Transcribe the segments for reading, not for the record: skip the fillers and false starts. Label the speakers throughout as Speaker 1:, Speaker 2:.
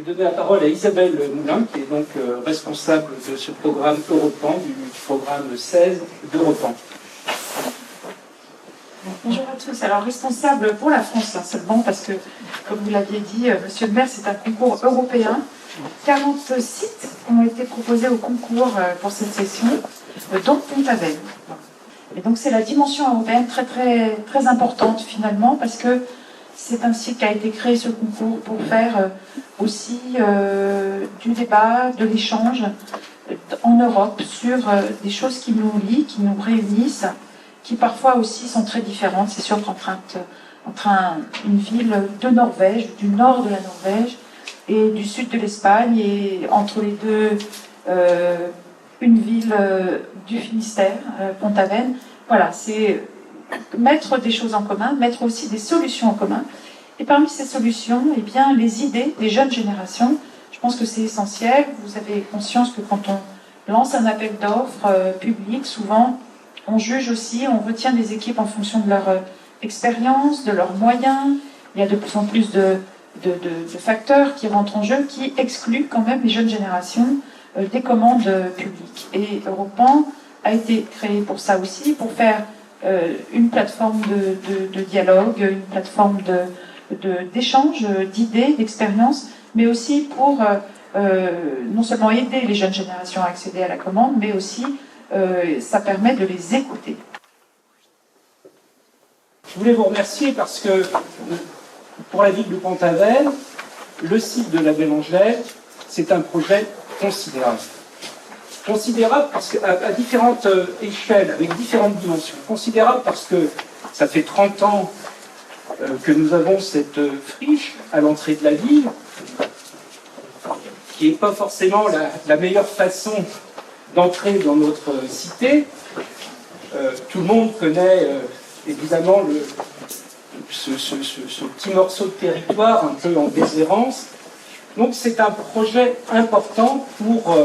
Speaker 1: Je vais donner la parole à Isabelle Moulin, qui est donc responsable de ce programme Europan, du programme 16 d'Europan.
Speaker 2: Bonjour à tous. Alors, responsable pour la France, seulement, parce que, comme vous l'aviez dit, monsieur le maire, c'est un concours européen. 40 sites ont été proposés au concours pour cette session, dont Pont-Aven. Et donc, c'est la dimension européenne très, très, très importante, finalement, parce que c'est un site qui a été créé, ce concours, pour faire aussi du débat, de l'échange en Europe sur des choses qui nous lient, qui nous réunissent, qui parfois aussi sont très différentes. C'est sûr qu'entre une ville de Norvège, du nord de la Norvège, et du sud de l'Espagne, et entre les deux, une ville du Finistère, Pont-Aven. Voilà, c'est mettre des choses en commun, mettre aussi des solutions en commun. Et parmi ces solutions, eh bien, les idées des jeunes générations, je pense que c'est essentiel. Vous avez conscience que quand on lance un appel d'offres public, souvent, on juge aussi, on retient des équipes en fonction de leur expérience, de leurs moyens. Il y a de plus en plus de facteurs qui rentrent en jeu, qui excluent quand même les jeunes générations des commandes publiques. Et Europan a été créé pour ça aussi, pour faire une plateforme de dialogue, une plateforme d'échange d'idées, d'expériences, mais aussi pour non seulement aider les jeunes générations à accéder à la commande, mais aussi ça permet de les écouter.
Speaker 1: Je voulais vous remercier parce que pour la ville de Pont-Aven, le site de la Belle Angèle, c'est un projet considérable. Considérable parce qu'à différentes échelles, avec différentes dimensions. Considérable parce que ça fait 30 ans que nous avons cette friche à l'entrée de la ville, qui n'est pas forcément la meilleure façon d'entrer dans notre cité. Tout le monde connaît évidemment ce petit morceau de territoire un peu en déshérence. Donc c'est un projet important pour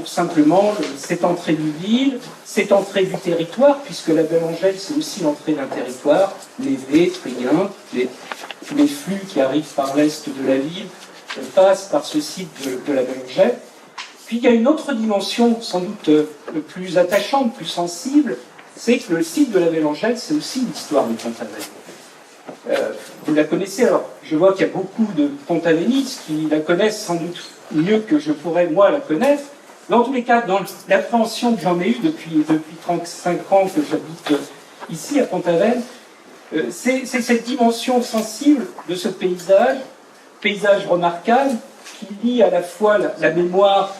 Speaker 1: simplement cette entrée du ville, cette entrée du territoire, puisque la Belle Angèle, c'est aussi l'entrée d'un territoire, Lévé, Trien, les flux qui arrivent par l'est de la ville passent par ce site de la Belle Angèle. Puis il y a une autre dimension, sans doute plus attachante, plus sensible, c'est que le site de la Belle Angèle, c'est aussi l'histoire de Pont-Aven. Vous la connaissez, alors je vois qu'il y a beaucoup de Pont-Avenistes qui la connaissent sans doute mieux que je pourrais, moi, la connaître. Mais en tous les cas, dans l'appréhension que j'en ai eue depuis 35 ans que j'habite ici, à Pont-Aven, c'est cette dimension sensible de ce paysage remarquable, qui lie à la fois la mémoire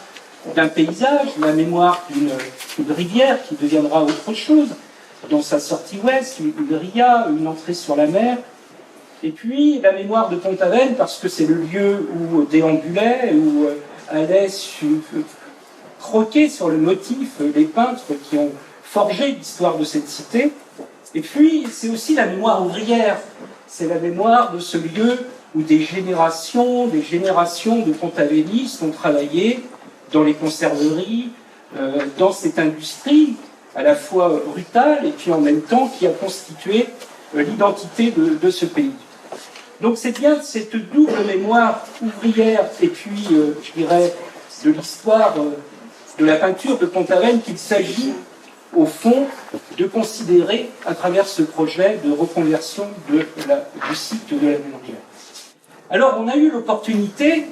Speaker 1: d'un paysage, la mémoire d'une rivière qui deviendra autre chose, dans sa sortie ouest, une ria, une entrée sur la mer, et puis la mémoire de Pont-Aven, parce que c'est le lieu où déambulaient, où allaient croquer sur le motif les peintres qui ont forgé l'histoire de cette cité. Et puis c'est aussi la mémoire ouvrière, c'est la mémoire de ce lieu où des générations de Pont-Avenistes ont travaillé dans les conserveries, dans cette industrie à la fois brutale et puis en même temps qui a constitué l'identité de ce pays. Donc c'est bien cette double mémoire ouvrière et puis, je dirais, de l'histoire de la peinture de Pont-Aven qu'il s'agit, au fond, de considérer à travers ce projet de reconversion du site de la Belle Angèle. Alors, on a eu l'opportunité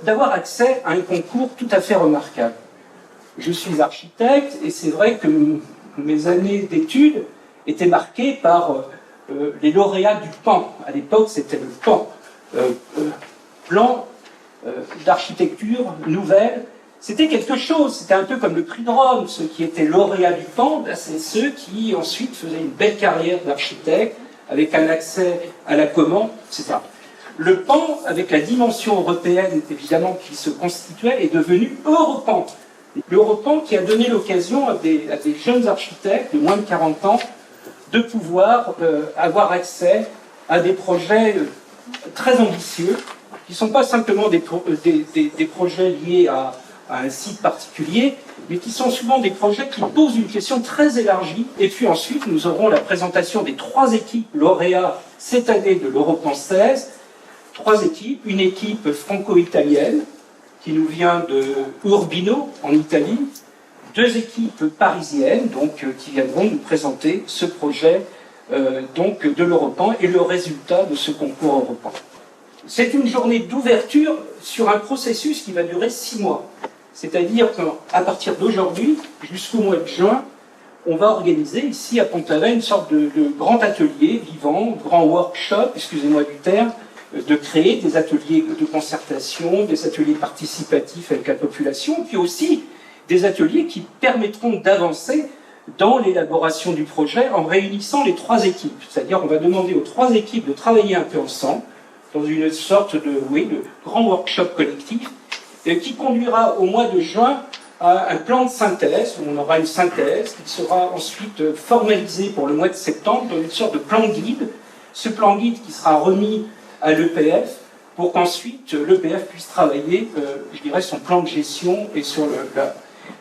Speaker 1: d'avoir accès à un concours tout à fait remarquable. Je suis architecte et c'est vrai que mes années d'études étaient marquées par les lauréats du PAN. À l'époque, c'était le PAN, plan d'architecture nouvelle. C'était quelque chose, c'était un peu comme le prix de Rome. Ceux qui étaient lauréats du PAN, c'est ceux qui ensuite faisaient une belle carrière d'architecte, avec un accès à la commande, etc. Le PAN, avec la dimension européenne évidemment qui se constituait, est devenu Europan. L'Europan qui a donné l'occasion à des jeunes architectes de moins de 40 ans de pouvoir avoir accès à des projets très ambitieux, qui ne sont pas simplement des projets liés à un site particulier, mais qui sont souvent des projets qui posent une question très élargie. Et puis ensuite, nous aurons la présentation des 3 équipes lauréats cette année de l'Europan 16, 3 équipes. Une équipe franco-italienne qui nous vient de Urbino, en Italie. 2 équipes parisiennes donc, qui viendront nous présenter ce projet donc, de l'Europan et le résultat de ce concours Europan. C'est une journée d'ouverture sur un processus qui va durer 6 mois. C'est-à-dire qu'à partir d'aujourd'hui, jusqu'au mois de juin, on va organiser ici à Pont-Aven une sorte de grand atelier vivant, grand workshop, excusez-moi du terme, de créer des ateliers de concertation, des ateliers participatifs avec la population, puis aussi des ateliers qui permettront d'avancer dans l'élaboration du projet en réunissant les 3 équipes. C'est-à-dire on va demander aux 3 équipes de travailler un peu ensemble dans une sorte de grand workshop collectif qui conduira au mois de juin à un plan de synthèse, où on aura une synthèse qui sera ensuite formalisée pour le mois de septembre dans une sorte de plan guide. Ce plan guide qui sera remis à l'EPF pour qu'ensuite l'EPF puisse travailler, je dirais, son plan de gestion et sur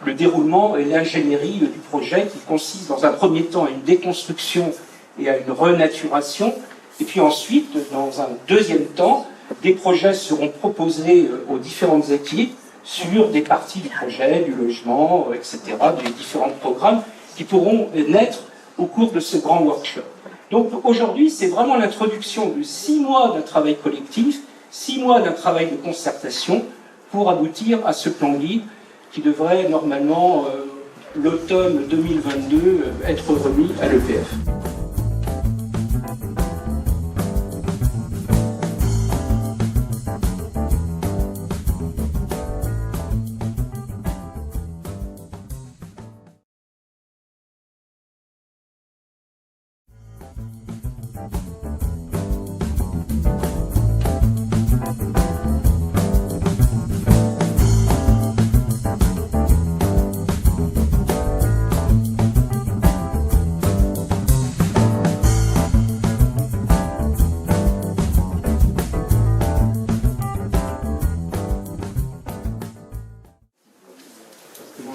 Speaker 1: le déroulement et l'ingénierie du projet qui consiste dans un premier temps à une déconstruction et à une renaturation. Et puis ensuite, dans un deuxième temps, des projets seront proposés aux différentes équipes sur des parties du projet, du logement, etc., des différents programmes qui pourront naître au cours de ce grand workshop. Donc aujourd'hui, c'est vraiment l'introduction de 6 mois d'un travail collectif, 6 mois d'un travail de concertation pour aboutir à ce plan guide qui devrait normalement, l'automne 2022, être remis à l'EPF.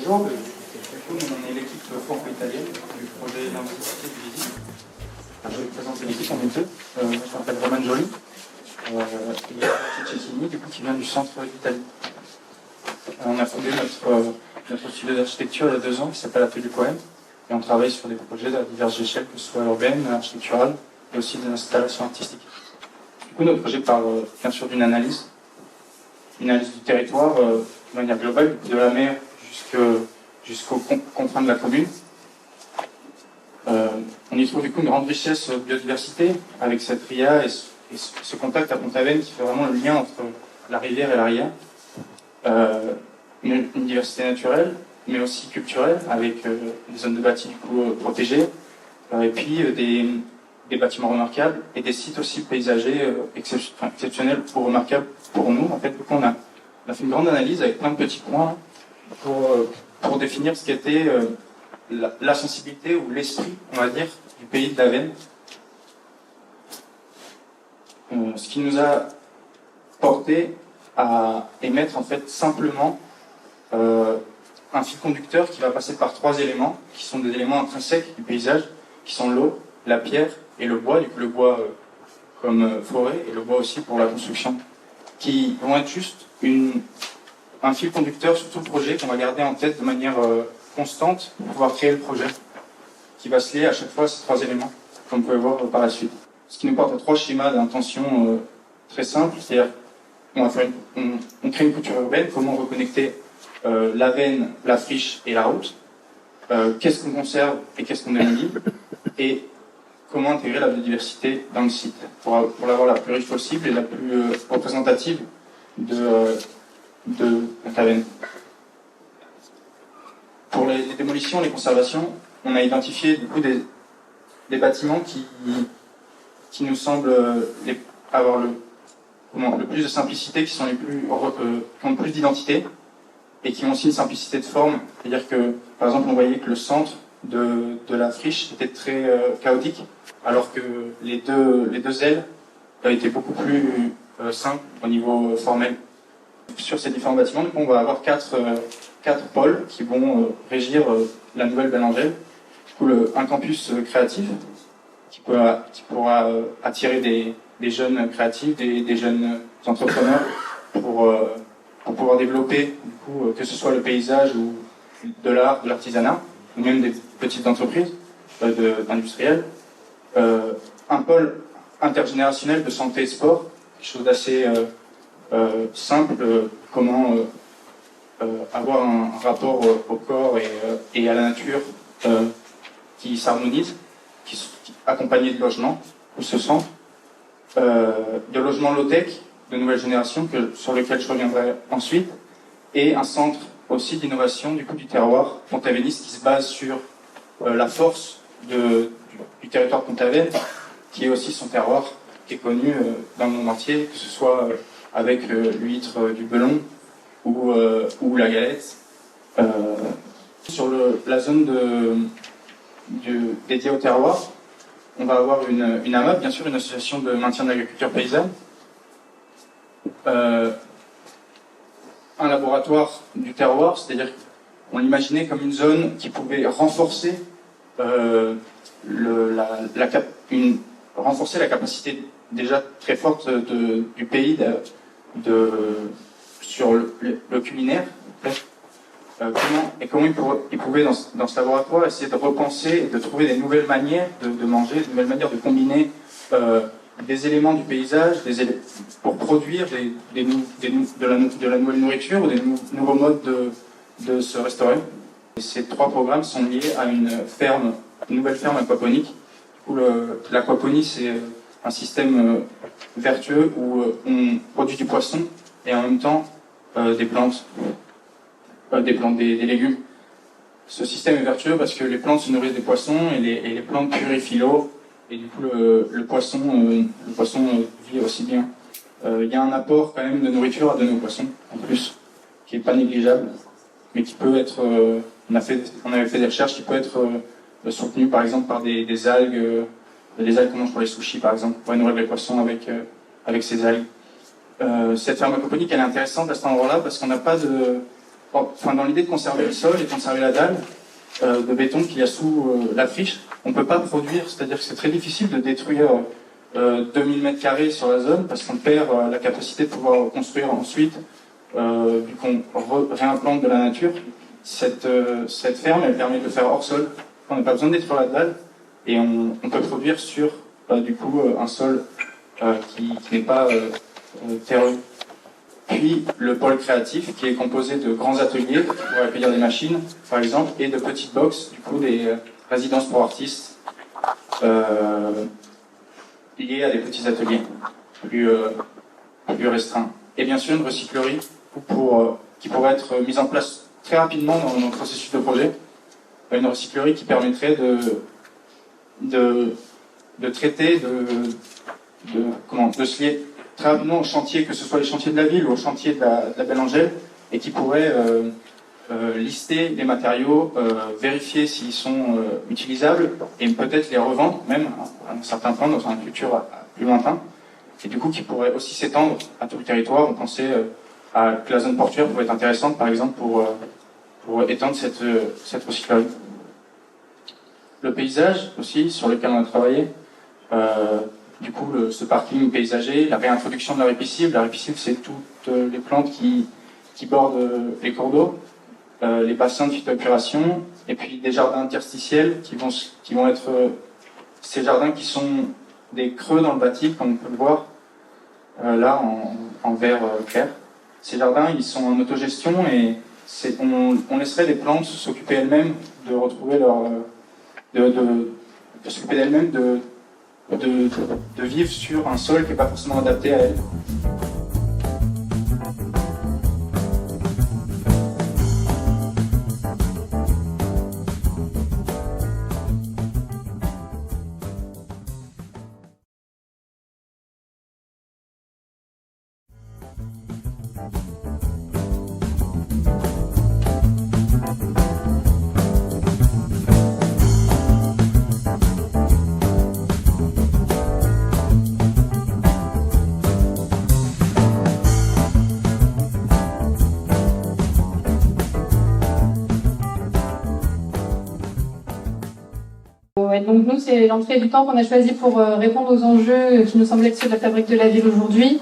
Speaker 3: Bonjour, on est l'équipe franco-italienne du projet d'identité du Lydie. Je vais vous présenter l'équipe, on est 2. Je m'appelle Roman Joly. Il y a Cecchini, du coup, qui vient du centre d'Italie. On a fondé notre studio d'architecture il y a 2 ans, qui s'appelle Atelier Poème. Et on travaille sur des projets à diverses échelles, que ce soit urbaines, architecturales, et aussi des installations artistiques. Du coup, notre projet parle bien sûr d'une analyse du territoire de manière globale, de la mer jusqu'aux confins de la commune. On y trouve du coup une grande richesse de biodiversité avec cette ria et ce contact à Pont-Aven qui fait vraiment le lien entre la rivière et la ria. Une diversité naturelle, mais aussi culturelle, avec des zones de bâtis du coup protégées, et puis des bâtiments remarquables et des sites aussi paysagers exceptionnels ou remarquables pour nous. En fait, du coup, on a fait une grande analyse avec plein de petits points pour définir ce qu'était la sensibilité ou l'esprit, on va dire, du pays de l'Avenne. Ce qui nous a porté à émettre en fait simplement un fil conducteur qui va passer par 3 éléments, qui sont des éléments intrinsèques du paysage, qui sont l'eau, la pierre et le bois, du coup le bois comme forêt et le bois aussi pour la construction, qui vont être juste un fil conducteur sur tout le projet qu'on va garder en tête de manière constante pour pouvoir créer le projet, qui va se lier à chaque fois à ces 3 éléments, comme vous pouvez voir par la suite. Ce qui nous porte à 3 schémas d'intention très simples, c'est-à-dire on crée une couture urbaine, comment reconnecter l'Avenne, la friche et la route, qu'est-ce qu'on conserve et qu'est-ce qu'on élimine, et comment intégrer la biodiversité dans le site, pour l'avoir la plus riche possible et la plus représentative de Pont-Aven. Pour les démolitions, les conservations, on a identifié du coup des bâtiments qui nous semblent avoir le plus de simplicité, qui ont le plus d'identité et qui ont aussi une simplicité de forme. C'est-à-dire que, par exemple, on voyait que le centre de la friche était très chaotique, alors que les deux ailes étaient beaucoup plus simples au niveau formel. Sur ces différents bâtiments, du coup, on va avoir 4 pôles qui vont régir la nouvelle Belle Angèle. Du coup, un campus créatif qui pourra attirer des jeunes créatifs, des jeunes entrepreneurs pour pouvoir développer, du coup, que ce soit le paysage ou de l'art, de l'artisanat, ou même des petites entreprises industrielles. Un pôle intergénérationnel de santé et sport, quelque chose d'assez simple, comment avoir un rapport au corps et à la nature qui s'harmonise, accompagné de logements, ou ce centre, de logements low-tech, de nouvelle génération, sur lequel je reviendrai ensuite, et un centre aussi d'innovation du terroir pontavéniste qui se base sur la force du territoire pontaven, qui est aussi son terroir, qui est connu dans le monde entier, que ce soit avec l'huître du Belon ou la galette. Sur la zone dédiée au terroir, on va avoir une AMAP, bien sûr, une association de maintien de l'agriculture paysanne, un laboratoire du terroir, c'est-à-dire qu'on l'imaginait comme une zone qui pouvait renforcer renforcer la capacité déjà très forte du pays sur le culinaire. Comment il pouvait dans ce laboratoire essayer de repenser et de trouver des nouvelles manières de manger, de nouvelles manières de combiner des éléments du paysage pour produire de la nouvelle nourriture ou des nouveaux modes de se restaurer. Et ces trois programmes sont liés à une nouvelle ferme aquaponique. L'aquaponie, c'est un système vertueux où on produit du poisson et en même temps des légumes. Ce système est vertueux parce que les plantes se nourrissent des poissons et les plantes purifient l'eau et du coup le poisson vit aussi bien. Il y a un apport quand même de nourriture à donner aux poissons en plus qui est pas négligeable, mais qui peut être on avait fait des recherches qui peut être soutenu par exemple par des algues, les algues qu'on mange pour les sushis par exemple, pour nourrir les poissons avec ces algues. Cette ferme aquaponique elle est intéressante à cet endroit-là parce qu'on n'a pas dans l'idée de conserver le sol et de conserver la dalle de béton qu'il y a sous la friche, on ne peut pas produire, c'est-à-dire que c'est très difficile de détruire 2000 m² sur la zone parce qu'on perd la capacité de pouvoir construire ensuite, vu qu'on réimplante de la nature. Cette ferme, elle permet de le faire hors sol. On n'a pas besoin de détruire la dalle et on peut produire sur un sol qui n'est pas terreux. Puis le pôle créatif qui est composé de grands ateliers pour accueillir des machines par exemple et de petites boxes, des résidences pour artistes liées à des petits ateliers plus restreints. Et bien sûr une recyclerie qui pourrait être mise en place très rapidement dans notre processus de projet. Une recyclerie qui permettrait de traiter, de se lier très rapidement au chantier, que ce soit les chantiers de la ville ou au chantier de la Belle Angèle, et qui pourrait lister les matériaux, vérifier s'ils sont utilisables, et peut-être les revendre, même à un certain point, dans un futur plus lointain, et du coup qui pourrait aussi s'étendre à tout le territoire. On pensait que la zone portuaire pourrait être intéressante, par exemple, pour étendre cette recyclerie. Le paysage aussi, sur lequel on a travaillé, ce parking paysager, la réintroduction de la ripisylve. La ripisylve, c'est toutes les plantes qui bordent les cours d'eau, les bassins de phytoépuration, et puis des jardins interstitiels qui vont être ces jardins qui sont des creux dans le bâti, comme on peut le voir là en vert clair. Ces jardins, ils sont en autogestion et on laisserait les plantes s'occuper elles-mêmes de retrouver de s'occuper d'elles-mêmes, de vivre sur un sol qui n'est pas forcément adapté à elles.
Speaker 4: Donc nous, c'est l'entrée du temps qu'on a choisi pour répondre aux enjeux qui nous semblent être ceux de la fabrique de la ville aujourd'hui.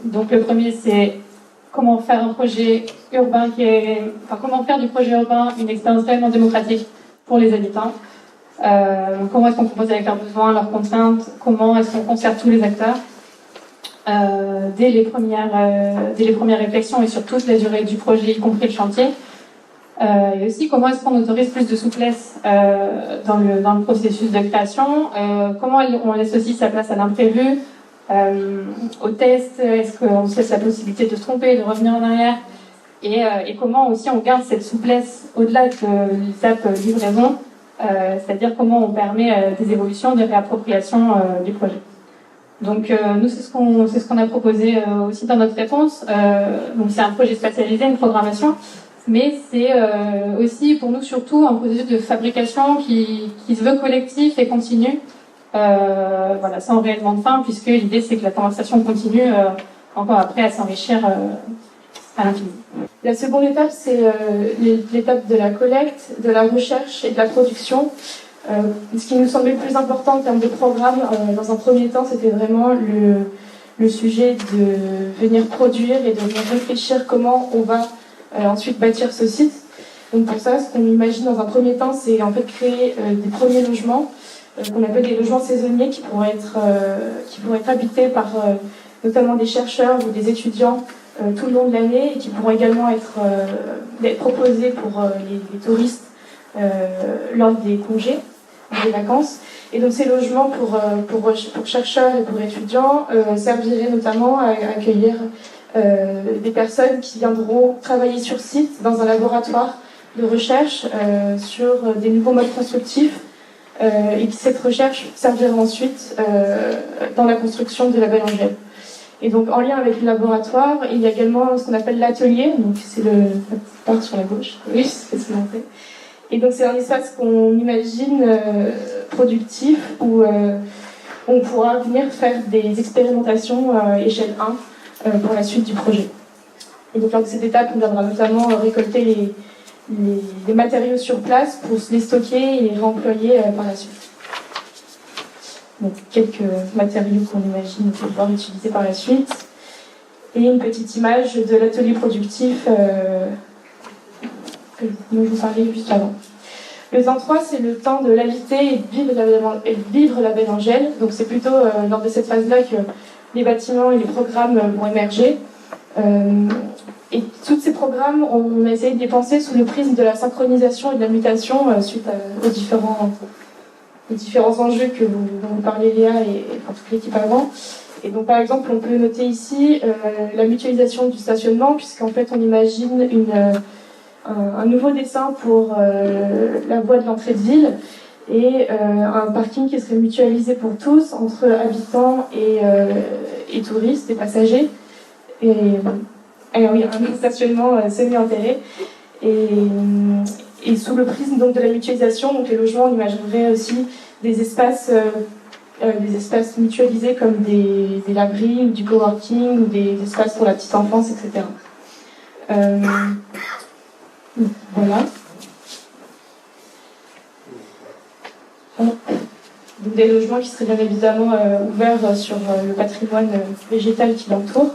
Speaker 4: Donc le premier, c'est comment faire un projet urbain comment faire du projet urbain une expérience réellement démocratique pour les habitants. Comment est-ce qu'on propose avec leurs besoins, leurs contraintes, comment est-ce qu'on concerte tous les acteurs dès les premières réflexions et sur toute la durée du projet, y compris le chantier. Et aussi, comment est-ce qu'on autorise plus de souplesse dans le processus de création, comment on laisse aussi sa place à l'imprévu, au test, est-ce qu'on se laisse la possibilité de se tromper, de revenir en arrière, et comment aussi on garde cette souplesse au-delà de l'étape livraison, c'est-à-dire comment on permet des évolutions, des réappropriations du projet. Donc nous, c'est ce qu'on a proposé aussi dans notre réponse. Donc c'est un projet spatialisé, une programmation, mais c'est aussi pour nous surtout un processus de fabrication qui se veut collectif et continu, voilà, sans réellement de fin, puisque l'idée c'est que la conversation continue encore après à s'enrichir à l'infini.
Speaker 5: La seconde étape, c'est l'étape de la collecte, de la recherche et de la production. Ce qui nous semblait le plus important en termes de programme, dans un premier temps, c'était vraiment le sujet de venir produire et de venir réfléchir comment on va ensuite bâtir ce site. Donc pour ça, ce qu'on imagine dans un premier temps, c'est en fait créer des premiers logements, qu'on appelle des logements saisonniers, qui pourraient être habités par notamment des chercheurs ou des étudiants tout le long de l'année, et qui pourront également être proposés pour les touristes lors des congés, des vacances. Et donc ces logements pour chercheurs et pour étudiants serviraient notamment à accueillir des personnes qui viendront travailler sur site dans un laboratoire de recherche sur des nouveaux modes constructifs, et que cette recherche servira ensuite dans la construction de la Belle Angèle. Et donc en lien avec le laboratoire, il y a également ce qu'on appelle l'atelier, donc c'est la petite part sur la gauche, oui, c'est ce que l'on fait. Et donc c'est un espace qu'on imagine productif où on pourra venir faire des expérimentations échelle 1 pour la suite du projet. Et donc lors de cette étape, on viendra notamment récolter les matériaux sur place pour les stocker et les réemployer par la suite. Donc quelques matériaux qu'on imagine pouvoir utiliser par la suite. Et une petite image de l'atelier productif dont je vous parlais juste avant. Le temps 3, c'est le temps de l'habiter et de vivre la Belle Angèle. Donc c'est plutôt lors de cette phase-là que les bâtiments et les programmes vont émerger. Et tous ces programmes, on a essayé de les penser sous le prisme de la synchronisation et de la mutation suite aux différents enjeux dont vous parlez Léa et pour toute l'équipe avant. Et donc par exemple, on peut noter ici la mutualisation du stationnement, puisqu'en fait on imagine un nouveau dessin pour la voie de l'entrée de ville et un parking qui serait mutualisé pour tous, entre habitants et touristes et passagers. Et oui, un stationnement semi-enterré. Et sous le prisme donc, de la mutualisation, donc les logements, on imaginerait aussi des espaces mutualisés comme des laveries ou du coworking ou des espaces pour la petite enfance, etc. Voilà. Donc des logements qui seraient bien évidemment ouverts sur le patrimoine végétal qui l'entoure.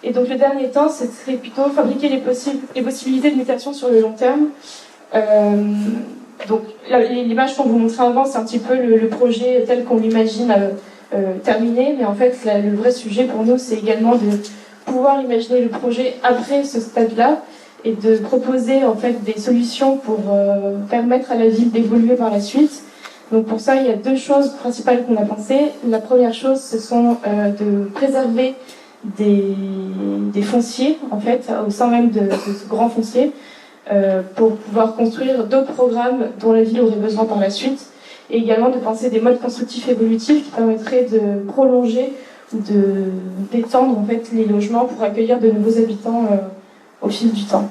Speaker 5: Et donc le dernier temps, ce serait plutôt fabriquer les possibilités de mutation sur le long terme. Donc l'image qu'on vous montrait avant, c'est un petit peu le projet tel qu'on l'imagine terminé, mais en fait le vrai sujet pour nous, c'est également de pouvoir imaginer le projet après ce stade-là et de proposer en fait des solutions pour permettre à la ville d'évoluer par la suite. Donc pour ça, il y a deux choses principales qu'on a pensées. La première chose, ce sont de préserver des fonciers, en fait, au sein même de ce grand foncier, pour pouvoir construire d'autres programmes dont la ville aurait besoin par la suite, et également de penser des modes constructifs évolutifs qui permettraient de prolonger ou d'étendre en fait, les logements pour accueillir de nouveaux habitants au fil du temps.